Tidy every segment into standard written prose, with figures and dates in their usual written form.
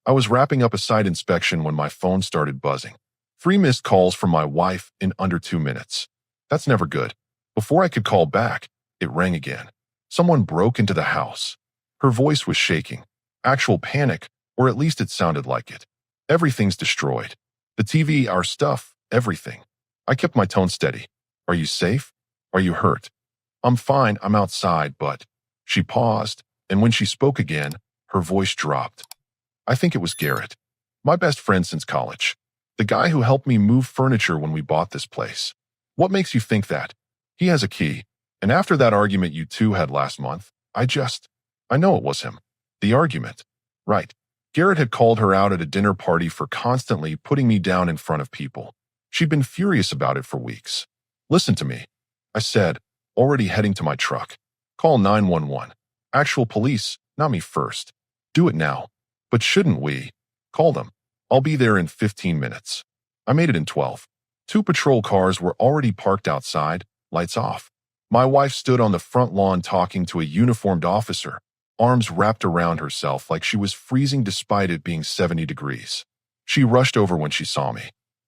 I was wrapping up a site inspection when my phone started buzzing. 3 missed calls from my wife in under 2 minutes. That's never good. Before I could call back, it rang again. Someone broke into the house. Her voice was shaking. Actual panic, or at least it sounded like it. Everything's destroyed. The TV, our stuff, everything. I kept my tone steady. Are you safe? Are you hurt? I'm fine, I'm outside, but... She paused, and when she spoke again, her voice dropped. I think it was Garrett. My best friend since college. The guy who helped me move furniture when we bought this place. What makes you think that? He has a key. And after that argument you two had last month, I know it was him. The argument. Right. Garrett had called her out at a dinner party for constantly putting me down in front of people. She'd been furious about it for weeks. Listen to me, I said, already heading to my truck. Call 911. Actual police, not me first. Do it now. But shouldn't we? Call them. I'll be there in 15 minutes. I made it in 12. 2 patrol cars were already parked outside, lights off. My wife stood on the front lawn talking to a uniformed officer, arms wrapped around herself like she was freezing despite it being 70 degrees. She rushed over when she saw me.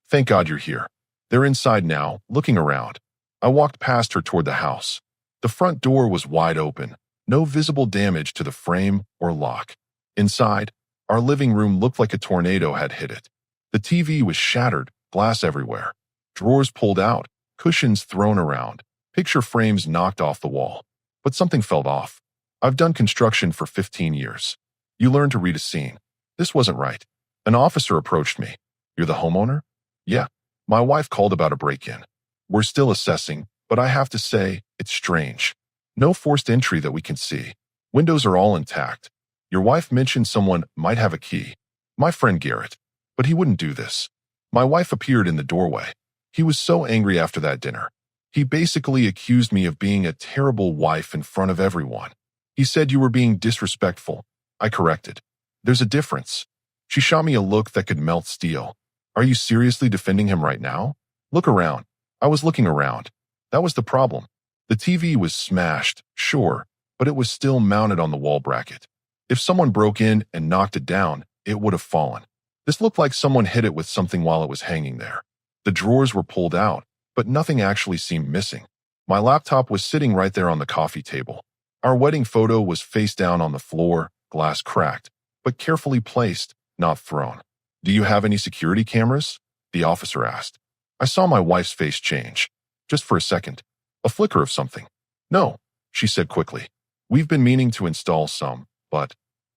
Thank God you're here. They're inside now, looking around. I walked past her toward the house. The front door was wide open, no visible damage to the frame or lock. Inside, our living room looked like a tornado had hit it. The TV was shattered, glass everywhere. Drawers pulled out, cushions thrown around, picture frames knocked off the wall. But something felt off. I've done construction for 15 years. You learn to read a scene. This wasn't right. An officer approached me. You're the homeowner? Yeah. My wife called about a break-in. We're still assessing, but I have to say, it's strange. No forced entry that we can see. Windows are all intact. Your wife mentioned someone might have a key. My friend Garrett. But he wouldn't do this. My wife appeared in the doorway. He was so angry after that dinner. He basically accused me of being a terrible wife in front of everyone. He said you were being disrespectful. I corrected. There's a difference. She shot me a look that could melt steel. Are you seriously defending him right now? Look around. I was looking around. That was the problem. The TV was smashed, sure, but it was still mounted on the wall bracket. If someone broke in and knocked it down, it would have fallen. This looked like someone hit it with something while it was hanging there. The drawers were pulled out, but nothing actually seemed missing. My laptop was sitting right there on the coffee table. Our wedding photo was face down on the floor, glass cracked, but carefully placed, not thrown. Do you have any security cameras? The officer asked. I saw my wife's face change. Just for a second. A flicker of something. No, she said quickly. We've been meaning to install some, but...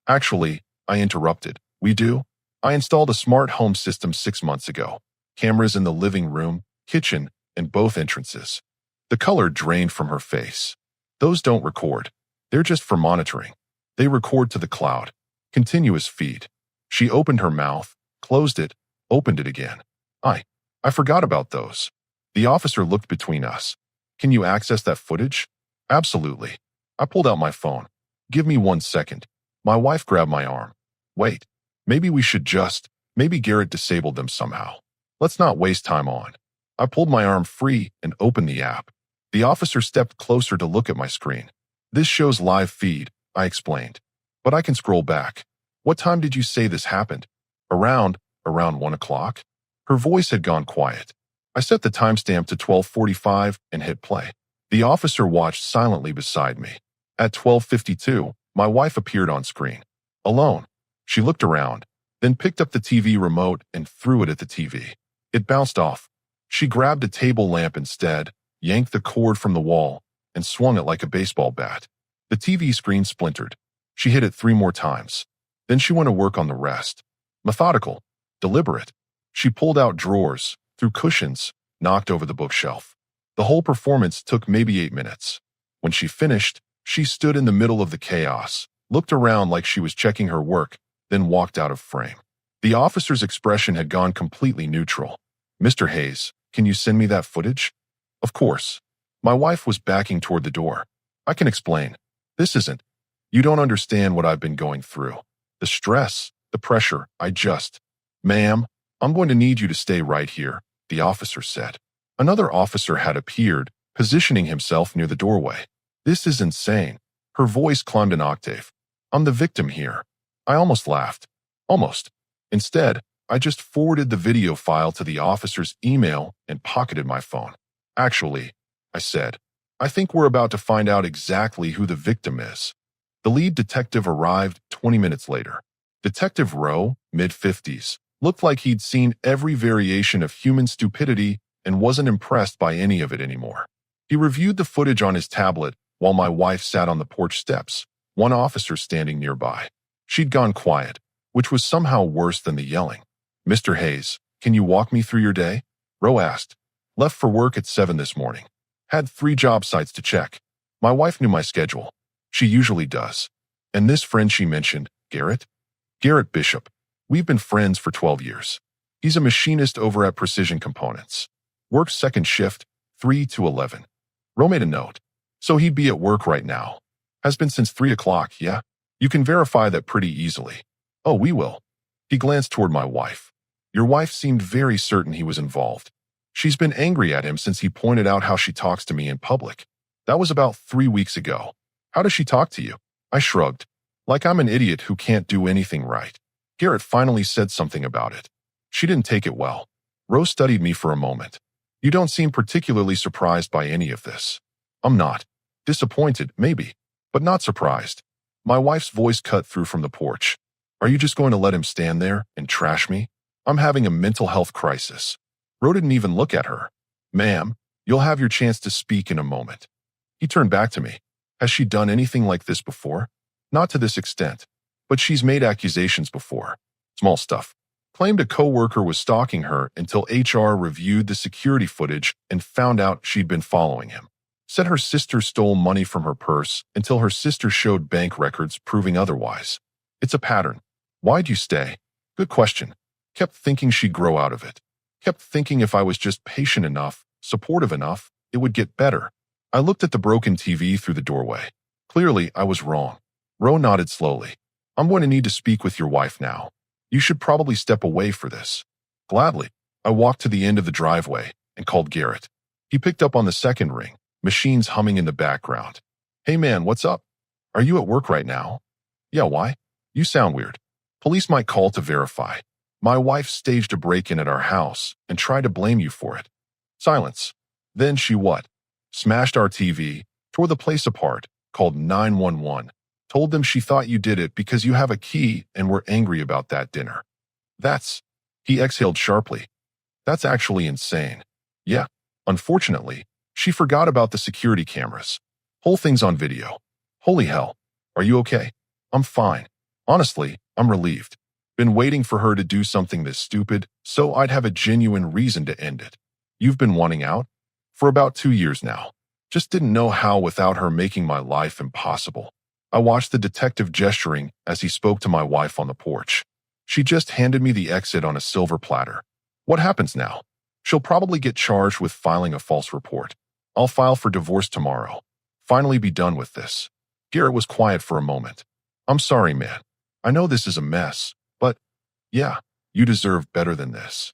Actually, I interrupted. We do? I installed a smart home system 6 months ago. Cameras in the living room, kitchen, and both entrances. The color drained from her face. Those don't record. They're just for monitoring. They record to the cloud. Continuous feed. She opened her mouth, closed it, opened it again. I forgot about those. The officer looked between us. Can you access that footage? Absolutely. I pulled out my phone. Give me 1 second. My wife grabbed my arm. Wait. Maybe we should just... Maybe Garrett disabled them somehow. Let's not waste time on. I pulled my arm free and opened the app. The officer stepped closer to look at my screen. This shows live feed, I explained. But I can scroll back. What time did you say this happened? Around 1 o'clock? Her voice had gone quiet. I set the timestamp to 12:45 and hit play. The officer watched silently beside me. At 12:52, my wife appeared on screen. Alone. She looked around, then picked up the TV remote and threw it at the TV. It bounced off. She grabbed a table lamp instead, yanked the cord from the wall, and swung it like a baseball bat. The TV screen splintered. She hit it 3 more times. Then she went to work on the rest. Methodical. Deliberate. She pulled out drawers, threw cushions, knocked over the bookshelf. The whole performance took maybe 8 minutes. When she finished, she stood in the middle of the chaos, looked around like she was checking her work, then walked out of frame. The officer's expression had gone completely neutral. Mr. Hayes, can you send me that footage? Of course. My wife was backing toward the door. I can explain. This isn't. You don't understand what I've been going through. The stress, the pressure, Ma'am, I'm going to need you to stay right here, the officer said. Another officer had appeared, positioning himself near the doorway. This is insane. Her voice climbed an octave. I'm the victim here. I almost laughed. Almost. Instead, I just forwarded the video file to the officer's email and pocketed my phone. Actually, I said, I think we're about to find out exactly who the victim is. The lead detective arrived 20 minutes later. Detective Rowe, mid-50s, looked like he'd seen every variation of human stupidity and wasn't impressed by any of it anymore. He reviewed the footage on his tablet while my wife sat on the porch steps, one officer standing nearby. She'd gone quiet, which was somehow worse than the yelling. Mr. Hayes, can you walk me through your day? Rowe asked. Left for work at 7 this morning. Had 3 job sites to check. My wife knew my schedule. She usually does. And this friend she mentioned, Garrett? Garrett Bishop. We've been friends for 12 years. He's a machinist over at Precision Components. Works second shift, 3 to 11. Rowe made a note. So he'd be at work right now. Has been since 3 o'clock, yeah? You can verify that pretty easily. Oh, we will. He glanced toward my wife. Your wife seemed very certain he was involved. She's been angry at him since he pointed out how she talks to me in public. That was about 3 weeks ago. How does she talk to you? I shrugged. Like I'm an idiot who can't do anything right. Garrett finally said something about it. She didn't take it well. Rose studied me for a moment. You don't seem particularly surprised by any of this. I'm not. Disappointed, maybe, but not surprised. My wife's voice cut through from the porch. Are you just going to let him stand there and trash me? I'm having a mental health crisis. Rose didn't even look at her. Ma'am, you'll have your chance to speak in a moment. He turned back to me. Has she done anything like this before? Not to this extent, but she's made accusations before. Small stuff. Claimed a coworker was stalking her until HR reviewed the security footage and found out she'd been following him. Said her sister stole money from her purse until her sister showed bank records proving otherwise. It's a pattern. Why'd you stay? Good question. Kept thinking she'd grow out of it. Kept thinking if I was just patient enough, supportive enough, it would get better. I looked at the broken TV through the doorway. Clearly, I was wrong. Rowe nodded slowly. I'm going to need to speak with your wife now. You should probably step away for this. Gladly, I walked to the end of the driveway and called Garrett. He picked up on the second ring, machines humming in the background. Hey man, what's up? Are you at work right now? Yeah, why? You sound weird. Police might call to verify. My wife staged a break-in at our house and tried to blame you for it. Silence. Then she what? Smashed our TV, tore the place apart, called 911, told them she thought you did it because you have a key and were angry about that dinner. He exhaled sharply. That's actually insane. Yeah, unfortunately, she forgot about the security cameras. Whole thing's on video. Holy hell. Are you okay? I'm fine. Honestly, I'm relieved. Been waiting for her to do something this stupid, so I'd have a genuine reason to end it. You've been wanting out? For about 2 years now. Just didn't know how without her making my life impossible. I watched the detective gesturing as he spoke to my wife on the porch. She just handed me the exit on a silver platter. What happens now? She'll probably get charged with filing a false report. I'll file for divorce tomorrow. Finally be done with this. Garrett was quiet for a moment. I'm sorry, man. I know this is a mess, but yeah, you deserve better than this.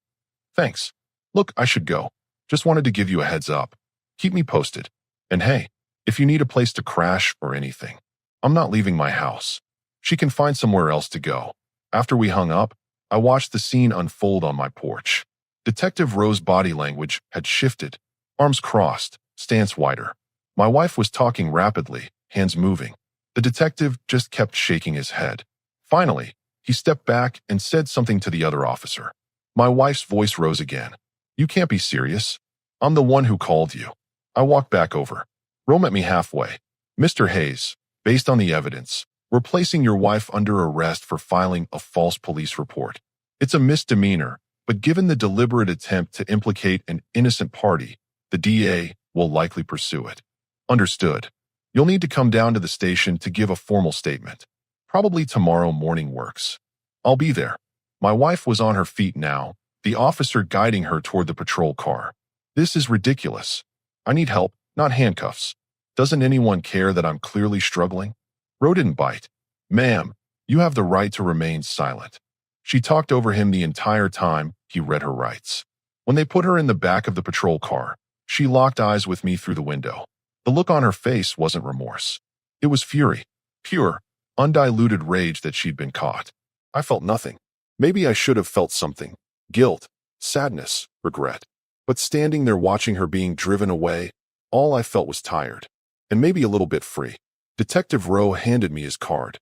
Thanks. Look, I should go. Just wanted to give you a heads up. Keep me posted. And hey, if you need a place to crash or anything, I'm not leaving my house. She can find somewhere else to go. After we hung up, I watched the scene unfold on my porch. Detective Rowe's body language had shifted, arms crossed, stance wider. My wife was talking rapidly, hands moving. The detective just kept shaking his head. Finally, he stepped back and said something to the other officer. My wife's voice rose again. You can't be serious. I'm the one who called you. I walked back over. Rowe met me halfway. Mr. Hayes, based on the evidence, we're placing your wife under arrest for filing a false police report. It's a misdemeanor, but given the deliberate attempt to implicate an innocent party, the DA will likely pursue it. Understood. You'll need to come down to the station to give a formal statement. Probably tomorrow morning works. I'll be there. My wife was on her feet now, the officer guiding her toward the patrol car. This is ridiculous. I need help, not handcuffs. Doesn't anyone care that I'm clearly struggling? Rowe didn't bite. Ma'am, you have the right to remain silent. She talked over him the entire time he read her rights. When they put her in the back of the patrol car, she locked eyes with me through the window. The look on her face wasn't remorse. It was fury, pure, undiluted rage that she'd been caught. I felt nothing. Maybe I should have felt something. Guilt, sadness, regret. But standing there watching her being driven away, all I felt was tired. And maybe a little bit free. Detective Rowe handed me his card.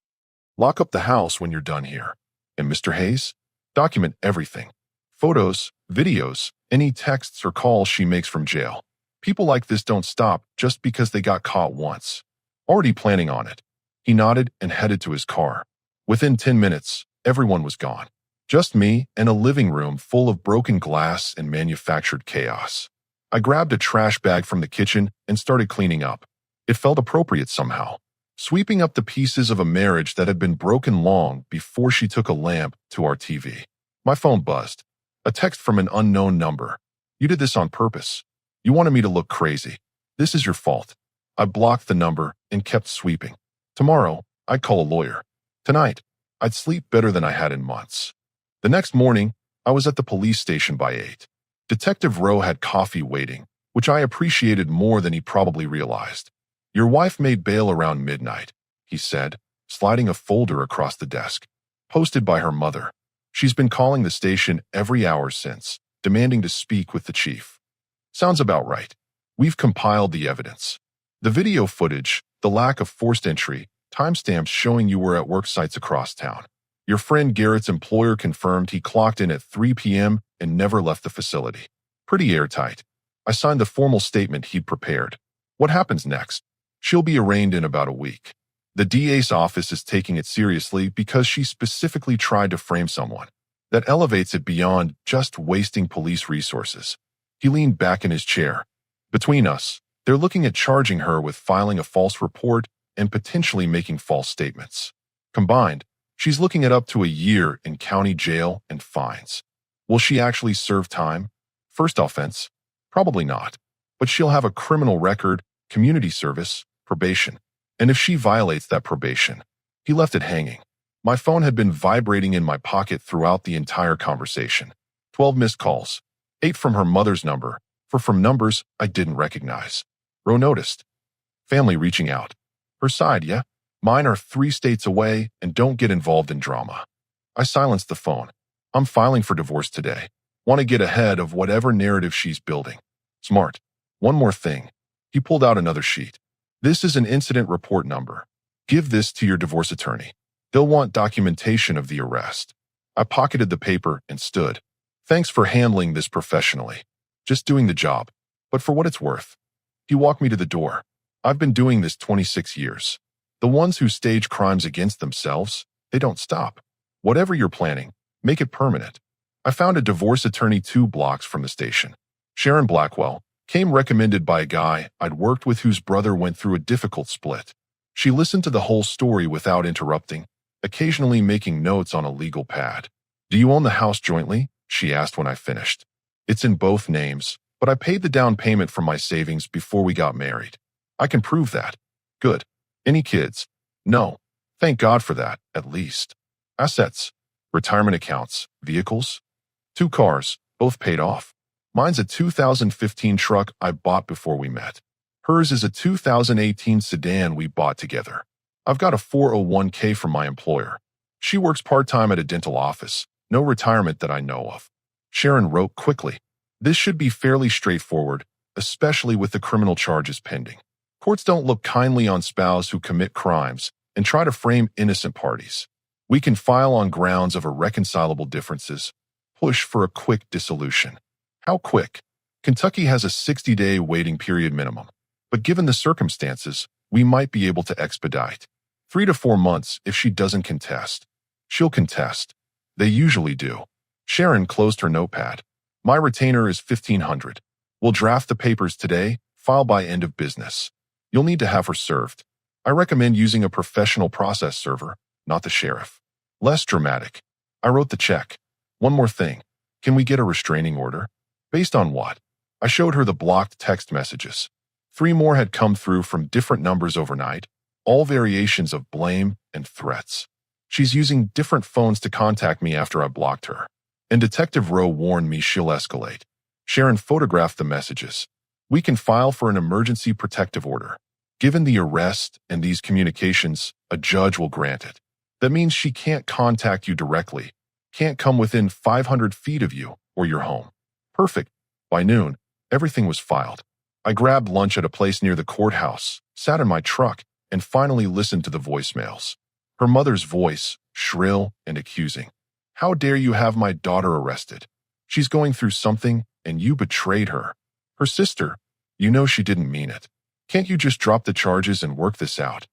Lock up the house when you're done here. And Mr. Hayes? Document everything. Photos, videos, any texts or calls she makes from jail. People like this don't stop just because they got caught once. Already planning on it. He nodded and headed to his car. Within 10 minutes, everyone was gone. Just me and a living room full of broken glass and manufactured chaos. I grabbed a trash bag from the kitchen and started cleaning up. It felt appropriate somehow. Sweeping up the pieces of a marriage that had been broken long before she took a lamp to our TV. My phone buzzed. A text from an unknown number. You did this on purpose. You wanted me to look crazy. This is your fault. I blocked the number and kept sweeping. Tomorrow, I'd call a lawyer. Tonight, I'd sleep better than I had in months. The next morning, I was at the police station by 8. Detective Rowe had coffee waiting, which I appreciated more than he probably realized. Your wife made bail around midnight, he said, sliding a folder across the desk. Posted by her mother. She's been calling the station every hour since, demanding to speak with the chief. Sounds about right. We've compiled the evidence. The video footage, the lack of forced entry, timestamps showing you were at work sites across town. Your friend Garrett's employer confirmed he clocked in at 3 p.m. and never left the facility. Pretty airtight. I signed the formal statement he'd prepared. What happens next? She'll be arraigned in about a week. The DA's office is taking it seriously because she specifically tried to frame someone. That elevates it beyond just wasting police resources. He leaned back in his chair. Between us, they're looking at charging her with filing a false report and potentially making false statements. Combined, she's looking at up to a year in county jail and fines. Will she actually serve time? First offense? Probably not. But she'll have a criminal record, community service, probation. And if she violates that probation, he left it hanging. My phone had been vibrating in my pocket throughout the entire conversation. 12 missed calls. 8 from her mother's number, from numbers I didn't recognize. Rowe noticed. Family reaching out. Her side, yeah? Mine are 3 states away and don't get involved in drama. I silenced the phone. I'm filing for divorce today. Want to get ahead of whatever narrative she's building. Smart. One more thing. He pulled out another sheet. This is an incident report number. Give this to your divorce attorney. They'll want documentation of the arrest. I pocketed the paper and stood. Thanks for handling this professionally. Just doing the job. But for what it's worth. He walked me to the door. I've been doing this 26 years. The ones who stage crimes against themselves, they don't stop. Whatever you're planning, make it permanent. I found a divorce attorney 2 blocks from the station. Sharon Blackwell came recommended by a guy I'd worked with whose brother went through a difficult split. She listened to the whole story without interrupting, occasionally making notes on a legal pad. Do you own the house jointly? She asked when I finished. It's in both names, but I paid the down payment from my savings before we got married. I can prove that. Good. Any kids? No. Thank God for that, at least. Assets. Retirement accounts. Vehicles. 2 cars, both paid off. Mine's a 2015 truck I bought before we met. Hers is a 2018 sedan we bought together. I've got a 401k from my employer. She works part-time at a dental office. No retirement that I know of. Sharon wrote quickly. This should be fairly straightforward, especially with the criminal charges pending. Courts don't look kindly on spouses who commit crimes and try to frame innocent parties. We can file on grounds of irreconcilable differences, push for a quick dissolution. How quick? Kentucky has a 60-day waiting period minimum, but given the circumstances, we might be able to expedite. 3 to 4 months if she doesn't contest. She'll contest. They usually do. Sharon closed her notepad. My retainer is $1,500. We'll draft the papers today, file by end of business. You'll need to have her served. I recommend using a professional process server, not the sheriff. Less dramatic. I wrote the check. One more thing. Can we get a restraining order? Based on what? I showed her the blocked text messages. 3 more had come through from different numbers overnight, all variations of blame and threats. She's using different phones to contact me after I blocked her. And Detective Rowe warned me she'll escalate. Sharon photographed the messages. We can file for an emergency protective order. Given the arrest and these communications, a judge will grant it. That means she can't contact you directly, Can't come within 500 feet of you or your home. Perfect. By noon, everything was filed. I grabbed lunch at a place near the courthouse, sat in my truck, and finally listened to the voicemails. Her mother's voice, shrill and accusing. How dare you have my daughter arrested? She's going through something, and you betrayed her. Her sister, you know she didn't mean it. Can't you just drop the charges and work this out?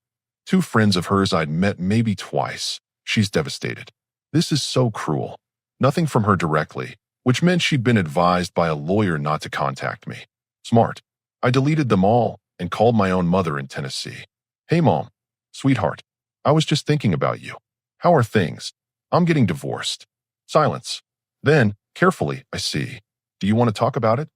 Two friends of hers I'd met maybe twice. She's devastated. This is so cruel. Nothing from her directly, which meant she'd been advised by a lawyer not to contact me. Smart. I deleted them all and called my own mother in Tennessee. Hey, Mom. Sweetheart. I was just thinking about you. How are things? I'm getting divorced. Silence. Then, carefully, I see. Do you want to talk about it?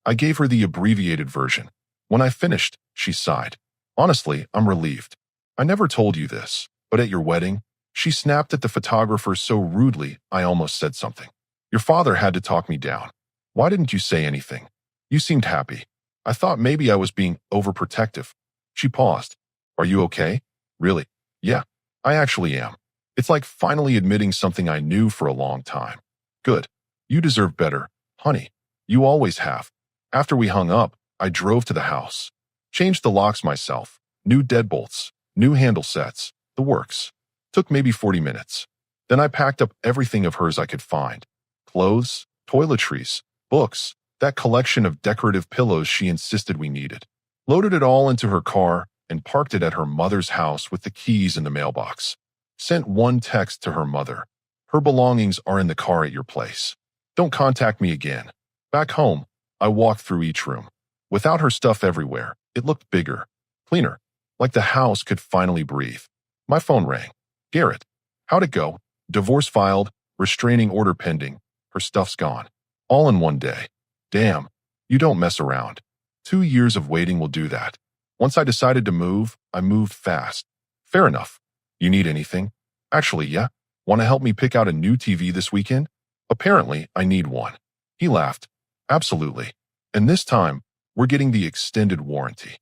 I gave her the abbreviated version. When I finished, she sighed. Honestly, I'm relieved. I never told you this, but at your wedding, she snapped at the photographer so rudely I almost said something. Your father had to talk me down. Why didn't you say anything? You seemed happy. I thought maybe I was being overprotective. She paused. Are you okay? Really? Yeah, I actually am. It's like finally admitting something I knew for a long time. Good. You deserve better, honey. You always have. After we hung up, I drove to the house. Changed the locks myself. New deadbolts. New handle sets. The works. Took maybe 40 minutes. Then I packed up everything of hers I could find. Clothes, toiletries, books, that collection of decorative pillows she insisted we needed. Loaded it all into her car and parked it at her mother's house with the keys in the mailbox. Sent one text to her mother. Her belongings are in the car at your place. Don't contact me again. Back home, I walked through each room. Without her stuff everywhere, it looked bigger, cleaner, like the house could finally breathe. My phone rang. Garrett. How'd it go? Divorce filed, restraining order pending. Her stuff's gone. All in one day. Damn, you don't mess around. 2 years of waiting will do that. Once I decided to move, I moved fast. Fair enough. You need anything? Actually, yeah. Want to help me pick out a new TV this weekend? Apparently, I need one. He laughed. Absolutely. And this time, we're getting the extended warranty.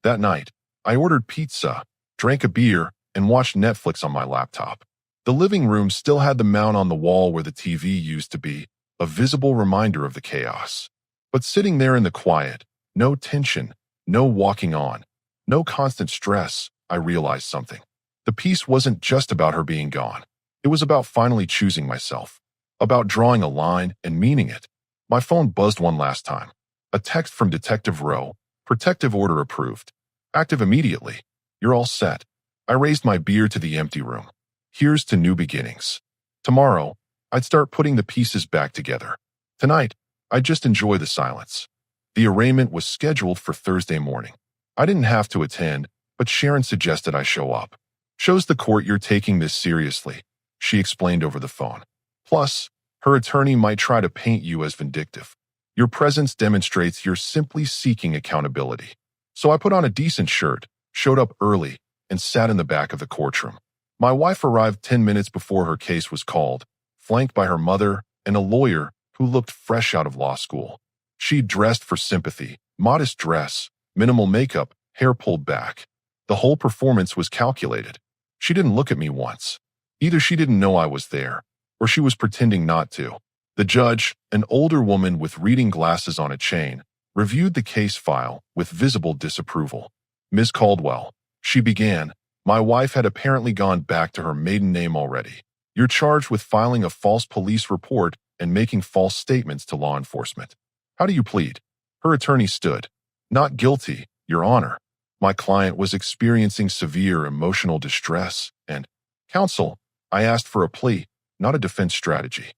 That night, I ordered pizza, drank a beer, and watched Netflix on my laptop. The living room still had the mount on the wall where the TV used to be, a visible reminder of the chaos. But sitting there in the quiet, no tension, no walking on, no constant stress, I realized something. The peace wasn't just about her being gone. It was about finally choosing myself, about drawing a line and meaning it. My phone buzzed one last time. A text from Detective Rowe. Protective order approved. Active immediately. You're all set. I raised my beer to the empty room. Here's to new beginnings. Tomorrow, I'd start putting the pieces back together. Tonight, I'd just enjoy the silence. The arraignment was scheduled for Thursday morning. I didn't have to attend, but Sharon suggested I show up. Shows the court you're taking this seriously, she explained over the phone. Plus, her attorney might try to paint you as vindictive. Your presence demonstrates you're simply seeking accountability. So I put on a decent shirt, showed up early, and sat in the back of the courtroom. My wife arrived 10 minutes before her case was called, flanked by her mother and a lawyer who looked fresh out of law school. She dressed for sympathy, modest dress, minimal makeup, hair pulled back. The whole performance was calculated. She didn't look at me once. Either she didn't know I was there, or she was pretending not to. The judge, an older woman with reading glasses on a chain, reviewed the case file with visible disapproval. Ms. Caldwell, she began, my wife had apparently gone back to her maiden name already. You're charged with filing a false police report and making false statements to law enforcement. How do you plead? Her attorney stood. Not guilty, Your Honor. My client was experiencing severe emotional distress and, counsel, I asked for a plea, not a defense strategy.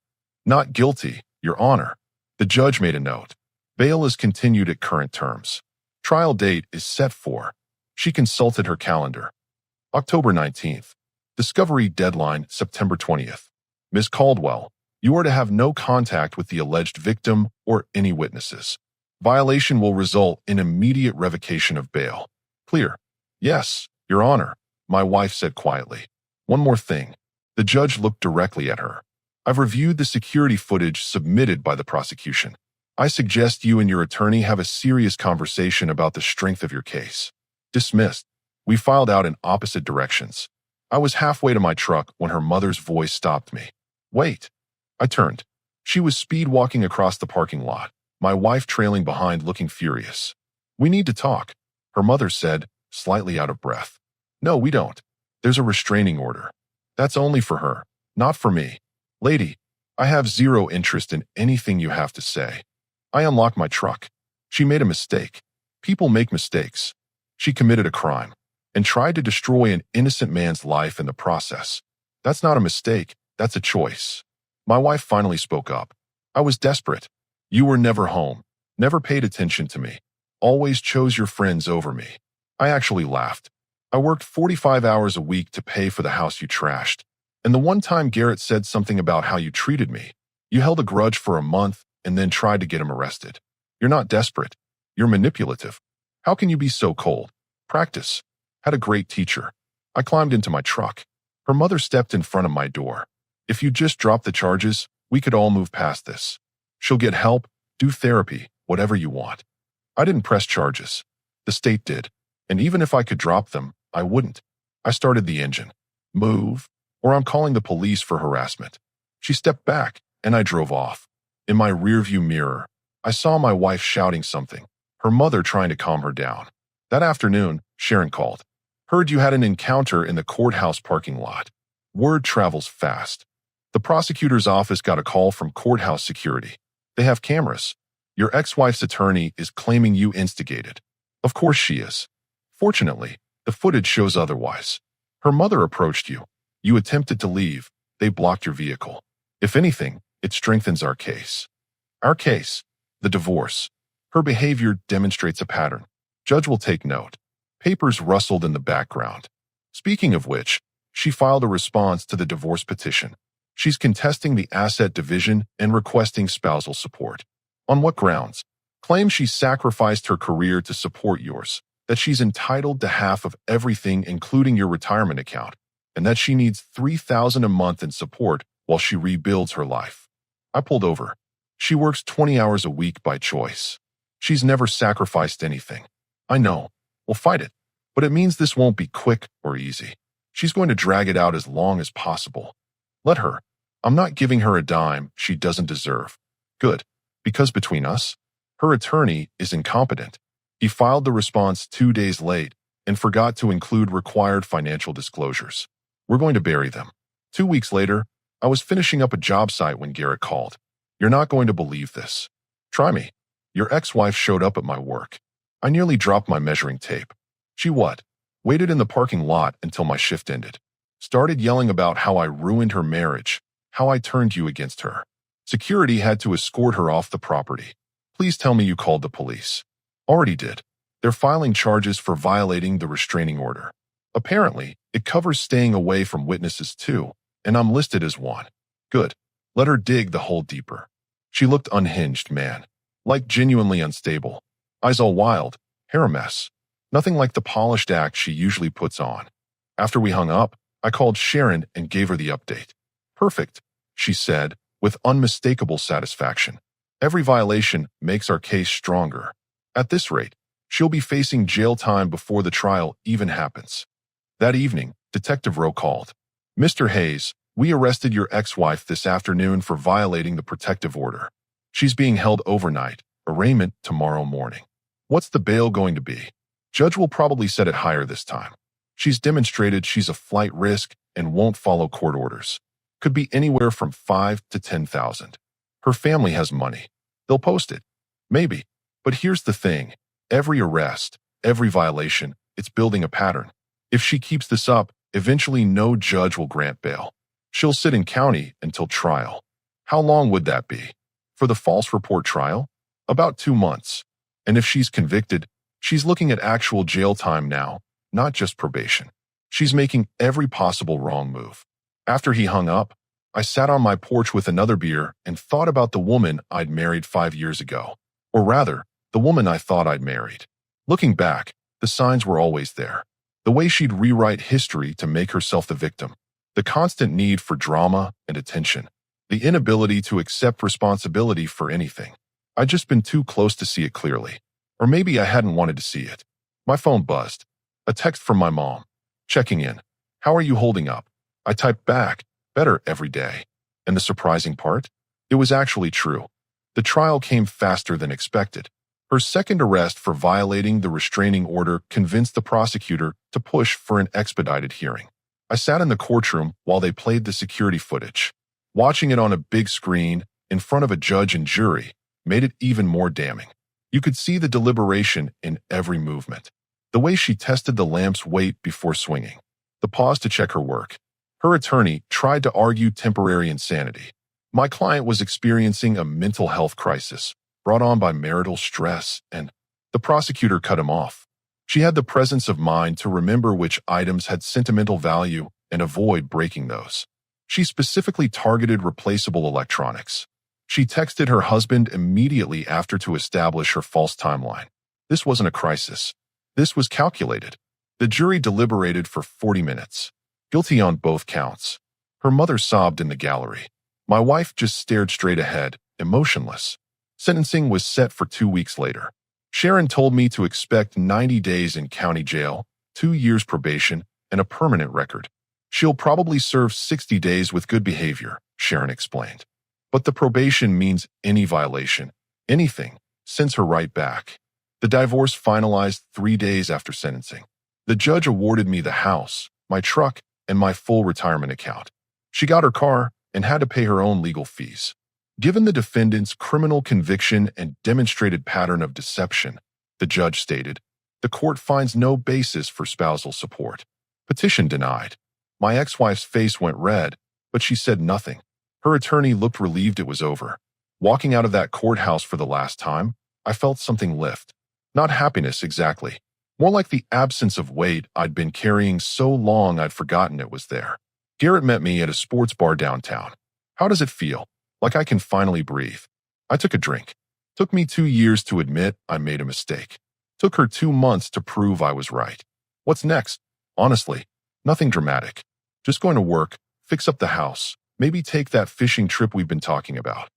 Not guilty, Your Honor. The judge made a note. Bail is continued at current terms. Trial date is set for. She consulted her calendar. October 19th. Discovery deadline September 20th. Ms. Caldwell, you are to have no contact with the alleged victim or any witnesses. Violation will result in immediate revocation of bail. Clear. Yes, Your Honor, my wife said quietly. One more thing. The judge looked directly at her. I've reviewed the security footage submitted by the prosecution. I suggest you and your attorney have a serious conversation about the strength of your case. Dismissed. We filed out in opposite directions. I was halfway to my truck when her mother's voice stopped me. Wait. I turned. She was speed walking across the parking lot, my wife trailing behind looking furious. "We need to talk," her mother said, slightly out of breath. "No, we don't. There's a restraining order. That's only for her, not for me. Lady, I have zero interest in anything you have to say." I unlocked my truck. She made a mistake. People make mistakes. She committed a crime and tried to destroy an innocent man's life in the process. That's not a mistake, that's a choice. My wife finally spoke up. "I was desperate. You were never home, never paid attention to me, always chose your friends over me." I actually laughed. "I worked 45 hours a week to pay for the house you trashed. And the one time Garrett said something about how you treated me, you held a grudge for a month and then tried to get him arrested. You're not desperate. You're manipulative. How can you be so cold? Practice." Had a great teacher. I climbed into my truck. Her mother stepped in front of my door. "If you just drop the charges, we could all move past this. She'll get help, do therapy, whatever you want." I didn't press charges. The state did. And even if I could drop them, I wouldn't. I started the engine. "Move, or I'm calling the police for harassment." She stepped back, and I drove off. In my rearview mirror, I saw my wife shouting something, her mother trying to calm her down. That afternoon, Sharon called. "Heard you had an encounter in the courthouse parking lot." Word travels fast. The prosecutor's office got a call from courthouse security. They have cameras. "Your ex-wife's attorney is claiming you instigated." Of course she is. Fortunately, the footage shows otherwise. Her mother approached you. You attempted to leave. They blocked your vehicle. If anything, it strengthens our case. Our case, the divorce. Her behavior demonstrates a pattern. Judge will take note. Papers rustled in the background. Speaking of which, she filed a response to the divorce petition. She's contesting the asset division and requesting spousal support. On what grounds? Claims she sacrificed her career to support yours, that she's entitled to half of everything including your retirement account, and that she needs $3,000 a month in support while she rebuilds her life. I pulled over. She works 20 hours a week by choice. She's never sacrificed anything. I know. We'll fight it. But it means this won't be quick or easy. She's going to drag it out as long as possible. Let her. I'm not giving her a dime she doesn't deserve. Good. Because between us, her attorney is incompetent. He filed the response 2 days late and forgot to include required financial disclosures. We're going to bury them. 2 weeks later, I was finishing up a job site when Garrett called. "You're not going to believe this. Try me. Your ex-wife showed up at my work. I nearly dropped my measuring tape. She what? Waited in the parking lot until my shift ended. Started yelling about how I ruined her marriage, how I turned you against her. Security had to escort her off the property. Please tell me you called the police." Already did. They're filing charges for violating the restraining order. Apparently, it covers staying away from witnesses too, and I'm listed as one. Good. Let her dig the hole deeper. She looked unhinged, man. Like genuinely unstable. Eyes all wild, hair a mess. Nothing like the polished act she usually puts on. After we hung up, I called Sharon and gave her the update. "Perfect," she said, with unmistakable satisfaction. "Every violation makes our case stronger. At this rate, she'll be facing jail time before the trial even happens." That evening, Detective Rowe called. "Mr. Hayes, we arrested your ex-wife this afternoon for violating the protective order. She's being held overnight, arraignment tomorrow morning. What's the bail going to be?" Judge will probably set it higher this time. She's demonstrated she's a flight risk and won't follow court orders. Could be anywhere from 5 to 10,000. Her family has money. They'll post it. Maybe. But here's the thing. Every arrest, every violation, it's building a pattern. If she keeps this up, eventually no judge will grant bail. She'll sit in county until trial. How long would that be? For the false report trial? About 2 months. And if she's convicted, she's looking at actual jail time now, not just probation. She's making every possible wrong move. After he hung up, I sat on my porch with another beer and thought about the woman I'd married 5 years ago. Or rather, the woman I thought I'd married. Looking back, the signs were always there. The way she'd rewrite history to make herself the victim. The constant need for drama and attention. The inability to accept responsibility for anything. I'd just been too close to see it clearly. Or maybe I hadn't wanted to see it. My phone buzzed. A text from my mom. Checking in. "How are you holding up?" I typed back, "Better every day." And the surprising part? It was actually true. The trial came faster than expected. Her second arrest for violating the restraining order convinced the prosecutor to push for an expedited hearing. I sat in the courtroom while they played the security footage. Watching it on a big screen in front of a judge and jury made it even more damning. You could see the deliberation in every movement. The way she tested the lamp's weight before swinging. The pause to check her work. Her attorney tried to argue temporary insanity. My client was experiencing a mental health crisis brought on by marital stress, and the prosecutor cut him off. She had the presence of mind to remember which items had sentimental value and avoid breaking those. She specifically targeted replaceable electronics. She texted her husband immediately after to establish her false timeline. This wasn't a crisis. This was calculated. The jury deliberated for 40 minutes. Guilty on both counts. Her mother sobbed in the gallery. My wife just stared straight ahead, emotionless. Sentencing was set for 2 weeks later. Sharon told me to expect 90 days in county jail, 2 years probation, and a permanent record. She'll probably serve 60 days with good behavior, Sharon explained. But the probation means any violation, anything, sends her right back. The divorce finalized 3 days after sentencing. The judge awarded me the house, my truck, and my full retirement account. She got her car and had to pay her own legal fees. Given the defendant's criminal conviction and demonstrated pattern of deception, the judge stated, the court finds no basis for spousal support. Petition denied. My ex-wife's face went red, but she said nothing. Her attorney looked relieved it was over. Walking out of that courthouse for the last time, I felt something lift. Not happiness exactly. More like the absence of weight I'd been carrying so long I'd forgotten it was there. Garrett met me at a sports bar downtown. How does it feel? Like I can finally breathe. I took a drink. Took me 2 years to admit I made a mistake. Took her 2 months to prove I was right. What's next? Honestly, nothing dramatic. Just going to work, fix up the house, maybe take that fishing trip we've been talking about.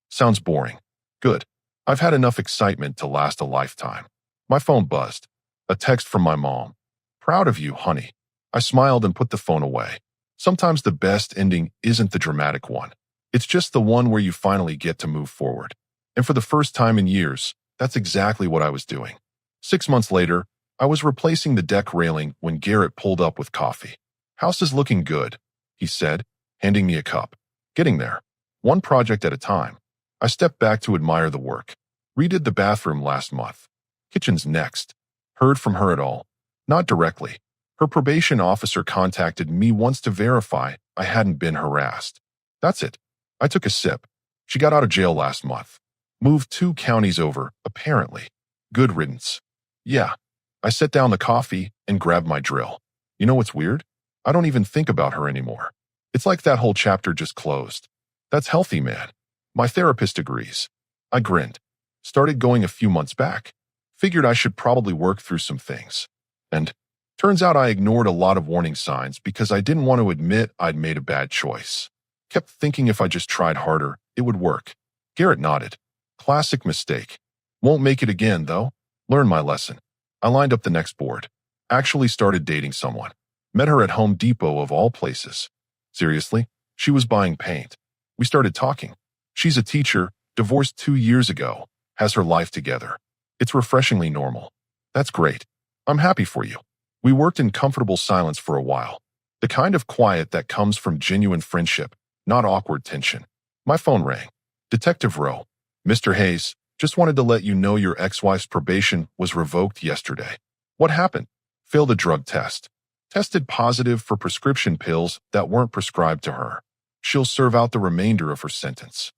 Sounds boring. Good. I've had enough excitement to last a lifetime. My phone buzzed. A text from my mom. Proud of you, honey. I smiled and put the phone away. Sometimes the best ending isn't the dramatic one. It's just the one where you finally get to move forward. And for the first time in years, that's exactly what I was doing. 6 months later, I was replacing the deck railing when Garrett pulled up with coffee. House is looking good, he said, handing me a cup. Getting there. One project at a time. I stepped back to admire the work. Redid the bathroom last month. Kitchen's next. Heard from her at all? Not directly. Her probation officer contacted me once to verify I hadn't been harassed. That's it. I took a sip. She got out of jail last month. Moved 2 counties over, apparently. Good riddance. Yeah. I set down the coffee and grabbed my drill. You know what's weird? I don't even think about her anymore. It's like that whole chapter just closed. That's healthy, man. My therapist agrees. I grinned. Started going a few months back. Figured I should probably work through some things. And turns out I ignored a lot of warning signs because I didn't want to admit I'd made a bad choice. Kept thinking if I just tried harder, it would work. Garrett nodded. Classic mistake. Won't make it again, though. Learn my lesson. I lined up the next board. Actually started dating someone. Met her at Home Depot of all places. Seriously, she was buying paint. We started talking. She's a teacher, divorced 2 years ago, has her life together. It's refreshingly normal. That's great. I'm happy for you. We worked in comfortable silence for a while. The kind of quiet that comes from genuine friendship, not awkward tension. My phone rang. Detective Rowe. Mr. Hayes, just wanted to let you know your ex-wife's probation was revoked yesterday. What happened? Failed a drug test. Tested positive for prescription pills that weren't prescribed to her. She'll serve out the remainder of her sentence.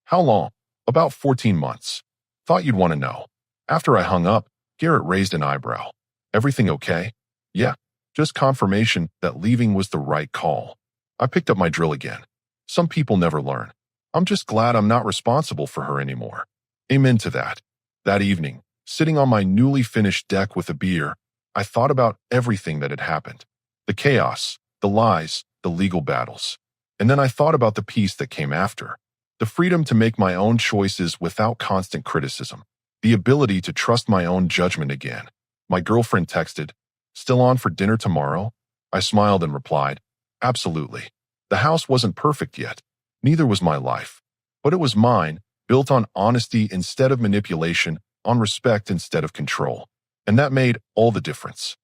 How long? About 14 months. Thought you'd want to know. After I hung up, Garrett raised an eyebrow. Everything okay? Yeah, just confirmation that leaving was the right call. I picked up my drill again. Some people never learn. I'm just glad I'm not responsible for her anymore. Amen to that. That evening, sitting on my newly finished deck with a beer, I thought about everything that had happened. The chaos, the lies, the legal battles. And then I thought about the peace that came after. The freedom to make my own choices without constant criticism. The ability to trust my own judgment again. My girlfriend texted, "Still on for dinner tomorrow?" I smiled and replied, "Absolutely." The house wasn't perfect yet. Neither was my life. But it was mine, built on honesty instead of manipulation, on respect instead of control. And that made all the difference.